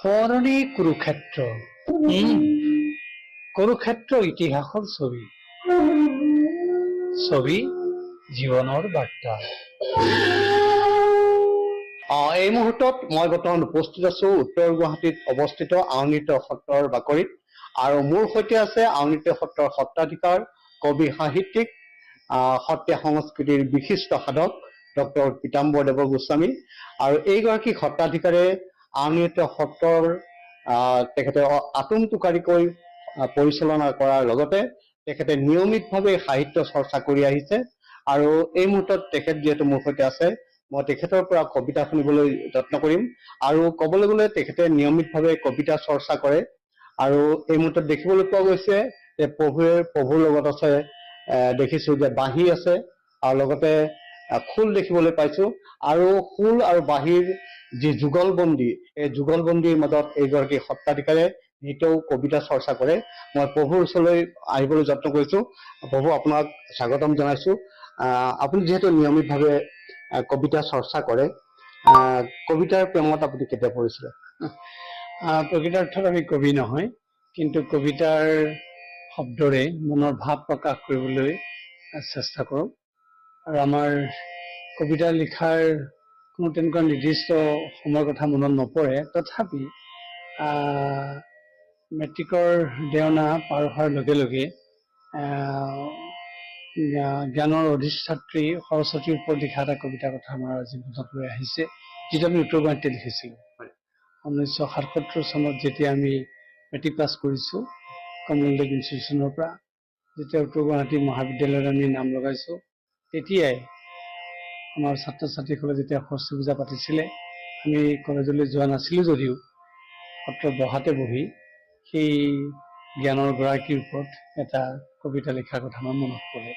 সোঁৱৰণী কুৰুক্ষেত্ৰ। কুৰুক্ষেত্ৰ ইতিহাসৰ ছবি, ছবি জীৱনৰ বাৰ্তা। এই মুহূৰ্তত মই বৰ্তমান উপস্থিত আছো উত্তৰ গুৱাহাটীত অৱস্থিত আউনীআটী সত্ৰৰ বাকৰিত, আৰু মোৰ সৈতে আছে আউনীআটী সত্ৰৰ সত্ৰাধিকাৰ, কবি, সাহিত্যিক, সত্ৰীয়া সংস্কৃতিৰ বিশিষ্ট সাধক ডক্টৰ পীতাম্বৰ গোস্বামী। আৰু এইগৰাকী সত্ৰাধিকাৰে আউনীআটী সত্ৰৰ তেখেতে আটোমটোকাৰিকৈ পৰিচালনা কৰাৰ লগতে তেখেতে নিয়মিতভাৱে সাহিত্য চৰ্চা কৰি আহিছে। আৰু এই মুহূৰ্তত তেখেত যিহেতু মোৰ সৈতে আছে, মই তেখেতৰ পৰা কবিতা শুনিবলৈ যত্ন কৰিম। আৰু ক'বলৈ গ'লে তেখেতে নিয়মিতভাৱে কবিতা চৰ্চা কৰে। আৰু এই মুহূৰ্তত দেখিবলৈ পোৱা গৈছে যে প্ৰভুৰ লগত আছে, দেখিছো যে বাঁহী আছে আৰু লগতে খোল দেখিবলৈ পাইছো। আৰু খোল আৰু বাঁহীৰ যি যুগলবন্দী, এই যুগলবন্দীৰ মাজত এইগৰাকী সত্ৰাধিকাৰে নিতৌ কবিতা চৰ্চা কৰে। মই প্ৰভুৰ ওচৰলৈ আহিবলৈ যত্ন কৰিছো। প্ৰভু, আপোনাক স্বাগতম জনাইছো। আপুনি যিহেতু নিয়মিতভাৱে কবিতা চৰ্চা কৰে, কবিতাৰ প্ৰেমত আপুনি কেতিয়া পৰিছিলে? প্ৰকৃতাৰ্থত আমি কবি নহয়, কিন্তু কবিতাৰ শব্দৰে মনৰ ভাৱ প্ৰকাশ কৰিবলৈ চেষ্টা কৰোঁ। আৰু আমাৰ কবিতা লিখাৰ কোনো তেনেকুৱা নিৰ্দিষ্ট সময়ৰ কথা মনত নপৰে। তথাপি মেট্ৰিকৰ দেওনা পাৰ হোৱাৰ লগে লগে জ্ঞানৰ অধিষ্ঠাত্ৰী সৰস্বতীৰ ওপৰত লিখা এটা কবিতাৰ কথা আমাৰ জীৱনত লৈ আহিছে, যিটো আমি উত্তৰ গুৱাহাটীতে লিখিছিলোঁ। 1977 চনত যেতিয়া আমি মেট্ৰিক পাছ কৰিছোঁ কমনৱেলথ ইনষ্টিটিউচনৰ পৰা, যেতিয়া উত্তৰ গুৱাহাটী মহাবিদ্যালয়ত আমি নাম লগাইছোঁ, তেতিয়াই আমাৰ ছাত্ৰ ছাত্ৰীসকলে যেতিয়া সৰস্বতী পূজা পাতিছিলে, আমি কলেজলৈ যোৱা নাছিলোঁ যদিও সত্ৰৰ বহাতে বহি সেই জ্ঞানৰ গৰাকীৰ ওপৰত এটা কবিতা লিখাৰ কথা আমাৰ মনত পৰে।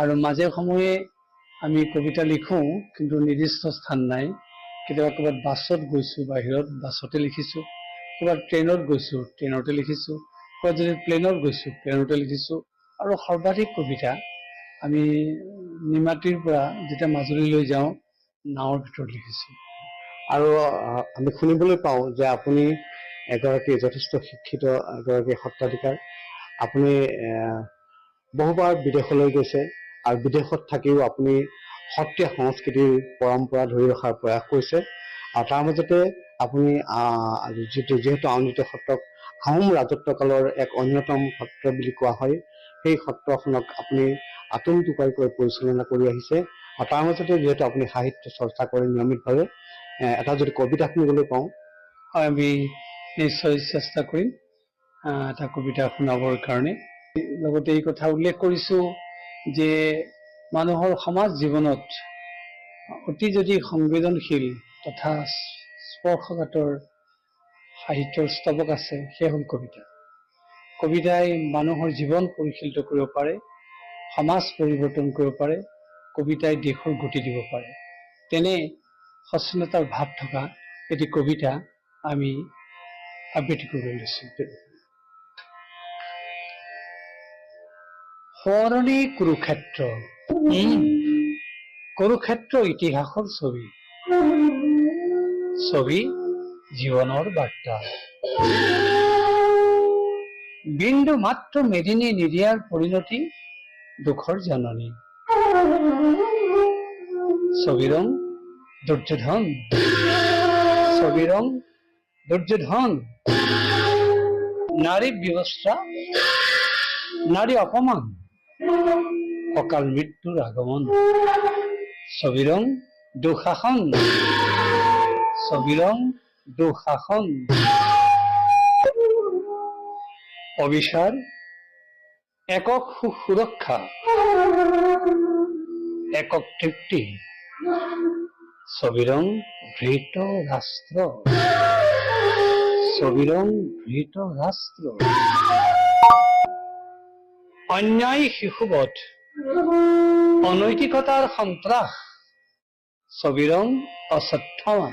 আৰু মাজে সময়ে আমি কবিতা লিখোঁ, কিন্তু নিৰ্দিষ্ট স্থান নাই। কেতিয়াবা ক'ৰবাত বাছত গৈছোঁ, বাহিৰত বাছতে লিখিছোঁ, ক'ৰবাত ট্ৰেইনত গৈছোঁ, ট্ৰেইনতে লিখিছোঁ, ক'ৰবাত যদি প্লেনত গৈছোঁ, প্লেনতে লিখিছোঁ। আৰু সৰ্বাধিক কবিতা আমি নিমাতীৰ পৰা যেতিয়া মাজুলীলৈ যাওঁ, নাৱৰ ভিতৰত লিখিছোঁ। আৰু আমি শুনিবলৈ পাওঁ যে আপুনি এগৰাকী যথেষ্ট শিক্ষিত এগৰাকী সত্ৰাধিকাৰ। আপুনি বহুবাৰ বিদেশলৈ গৈছে, আৰু বিদেশত থাকিও আপুনি সত্ৰীয়া সংস্কৃতিৰ পৰম্পৰা ধৰি ৰখাৰ প্ৰয়াস কৰিছে। আৰু তাৰ মাজতে আপুনি যিহেতু আউনীআটী সত্ৰক আহোম ৰাজত্বকালৰ এক অন্যতম সত্ৰ বুলি কোৱা হয়, সেই সত্ৰখনক আপুনি আটোমটোকাৰিকৈ পৰিচালনা কৰি আহিছে। আৰু তাৰ মাজতে যিহেতু আপুনি সাহিত্য চৰ্চা কৰে নিয়মিতভাৱে, এটা যদি কবিতা শুনিবলৈ পাওঁ। হয়, আমি নিশ্চয় চেষ্টা কৰিম এটা কবিতা শুনাবৰ কাৰণে। লগতে এই কথা উল্লেখ কৰিছোঁ যে মানুহৰ সমাজ জীৱনত অতি যদি সংবেদনশীল তথা স্পৰ্শকাতৰ সাহিত্যৰ স্তৱক আছে, সেয়া হ'ল কবিতা। কবিতাই মানুহৰ জীৱন পৰিশীলিত কৰিব পাৰে, সমাজ পৰিৱৰ্তন কৰিব পাৰে, কবিতাই দেশৰ গতি দিব পাৰে। তেনে সচেতনতাৰ ভাৱ থকা এটি কবিতা আমি আবৃত্তি কৰিবলৈ লৈছোঁ। সোঁৱৰণী কুৰুক্ষেত্ৰ। কুৰুক্ষেত্ৰ ইতিহাসৰ ছবি, ছবি জীৱনৰ বাৰ্তা। বিন্দু মাত্ৰ মেদিনী নিদিয়াৰ পৰিণতি দুখৰ জননী। ছবিৰং দুৰ্যোধন, ছবিৰং দুৰ্যোধন। নাৰী ব্যৱস্থা, নাৰী অপমান, অকাল মৃত্যুৰ আগমন। ছবিৰং দুঃশাসন, ছবিৰং দুঃশাসন। অবিচাৰ, একক সুৰক্ষা, একক তৃপ্তি। ছবিৰং ধৃত ৰাষ্ট্ৰ, ছবিৰং ধৃত ৰাষ্ট্ৰ। অন্যায় শিশুবধ, অনৈতিকতাৰ সন্ত্ৰাস। ছবিৰং অশ্বত্থামা।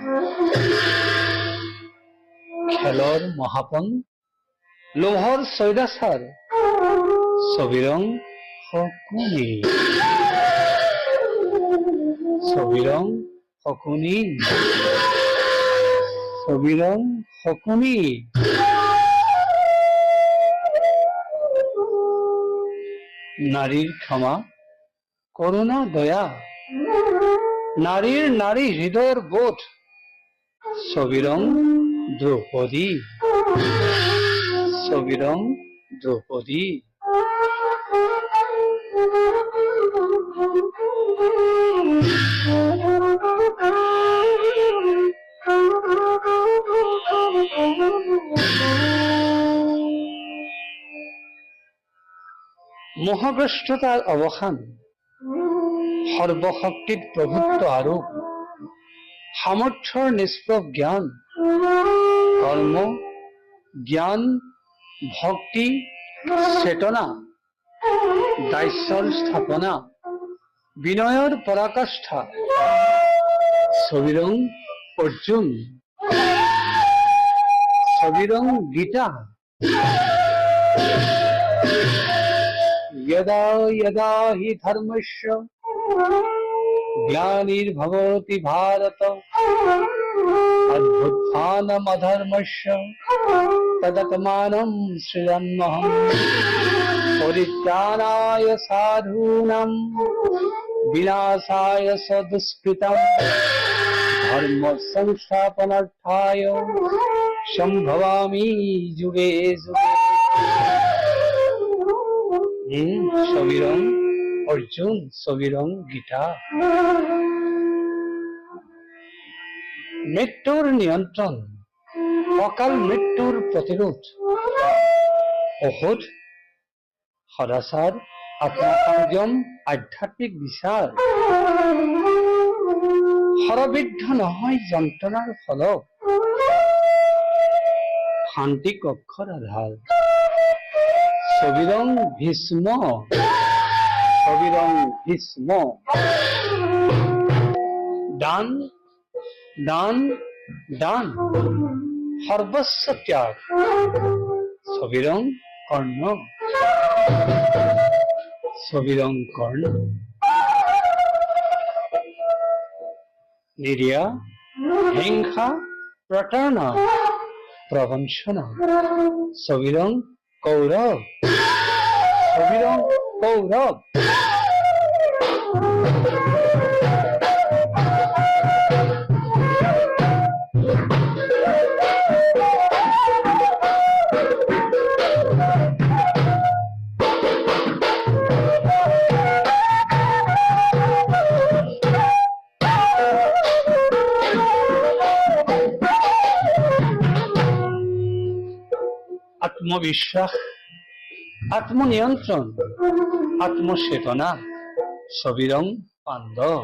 খেলৰ মহাপন, লোভৰ স্বৈৰাচাৰ। ছবিৰং শকুনি, ছবিৰং শকুনি। ছবিৰং শকুনি নাৰীৰ ক্ষমা কৰুণা দয়া নাৰী হৃদয়ৰ বোধ ছবিৰং দ্ৰৌপদী ছবিৰং দ্ৰৌপদী মোহগ্ৰস্ততাৰ অৱসান সৰ্বশক্তিত প্ৰভুত্ব আৰোপ সামৰ্থ্যৰ নিষ্প্ৰভ জ্ঞান কৰ্ম জ্ঞান ভক্তি চেতনা দাস্যৰ স্থাপনা বিনয়ৰ পৰাকাষ্ঠা ছবিৰং অৰ্জুন ছবিৰং গীতা यदा यदा हि धर्मस्य ग्लानिर्भवति भारत अभ्युत्थानमधर्मस्य तदात्मानं सृजाम्यहं परित्राणाय साधूनां विनाशाय च दुष्कृतं धर्म संस्थापनार्थाय सम्भवामि युगे युगे ছবিরং অর্জুন ছবিরং গীতা মৃত্যুর নিয়ন্ত্রণ অকাল মৃত্যুর প্রতিরোধ ঔষধ সদাচার আত্মসংযম আধ্যাত্মিক বিচার সৰবিদ্ধ নহয় যন্ত্ৰণাৰ ফলক শান্তি কক্ষৰ আধাৰ ছবিৰং ভীষ্ম ছবিৰং ভীষ্ম দান দান দান সৰ্বস্ব ত্যাগ ছবিৰং কৰ্ণ ছবিৰং কৰ্ণ নিৰিয়া হিংসা প্ৰতাৰণা প্ৰবঞ্চনা ছবিৰং কৌরব ছবিরং কৌরব আত্মবিশ্বাস আত্মনিয়ন্ত্রণ আত্মচেতনা ছবিরং পাণ্ডব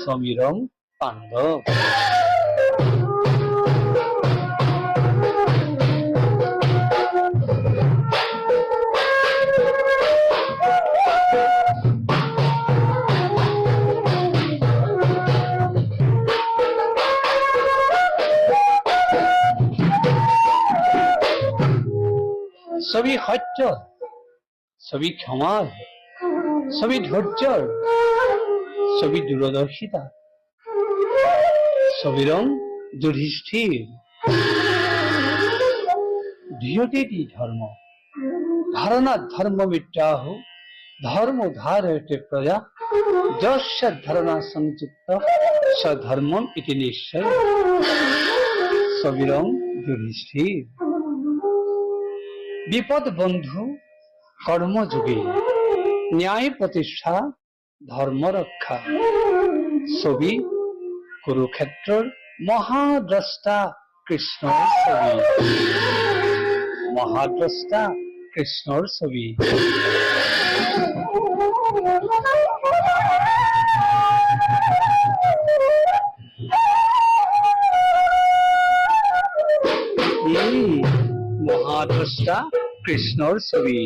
সমীরং পাণ্ডব ছবি সত্য ছবি ক্ষমার ছবি ধৈর্যর ছবি দূরদর্শিতা ছবিরং যুধিষ্ঠির ধিয়তেতি ধর্ম ধারণাৎ ধর্মমিত্যাহ ধর্ম ধারয়তে প্রজা যস্য ধারণা সংযুক্ত স ধর্মম ইতি নিশ্চয় ছবিরং যুধিষ্ঠির বিপদ বন্ধু কর্মযোগী ন্যায় প্রতিষ্ঠা ধর্ম রক্ষা ছবি কুরুক্ষেত্রের মহাদ্রষ্টা কৃষ্ণর ছবি মহাদ্রষ্টা কৃষ্ণর ছবি মহাদ্রষ্টা কৃষ্ণর ছবি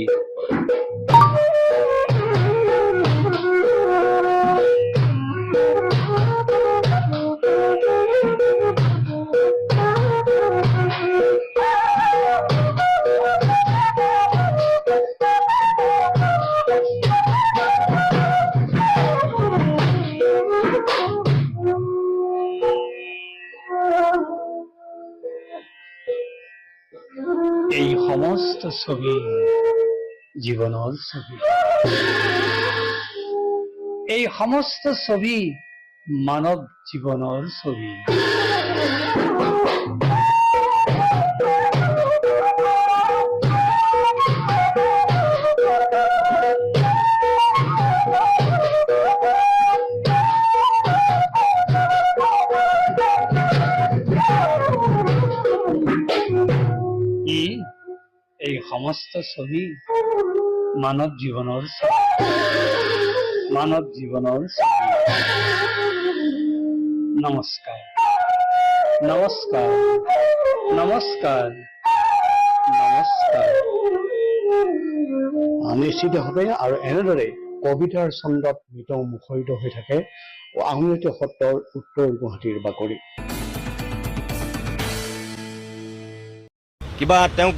এই সমস্ত ছবি জীৱনৰ ছবি। এই সমস্ত ছবি মানৱ জীৱনৰ ছবি। এই সমস্ত ছবি মানৱ জীৱনৰ ছবি। মানৱ জীৱনৰ ছবি। নমস্কাৰ, নমস্কাৰ, নমস্কাৰ, নমস্কাৰ। নিশ্চিতভাৱে আৰু এনেদৰে কবিতাৰ ছন্দত নিতৌ মুখৰিত হৈ থাকে আউনীআটী সত্ৰৰ উত্তৰ গুৱাহাটীৰ বাকৰি। কিবা তেওঁক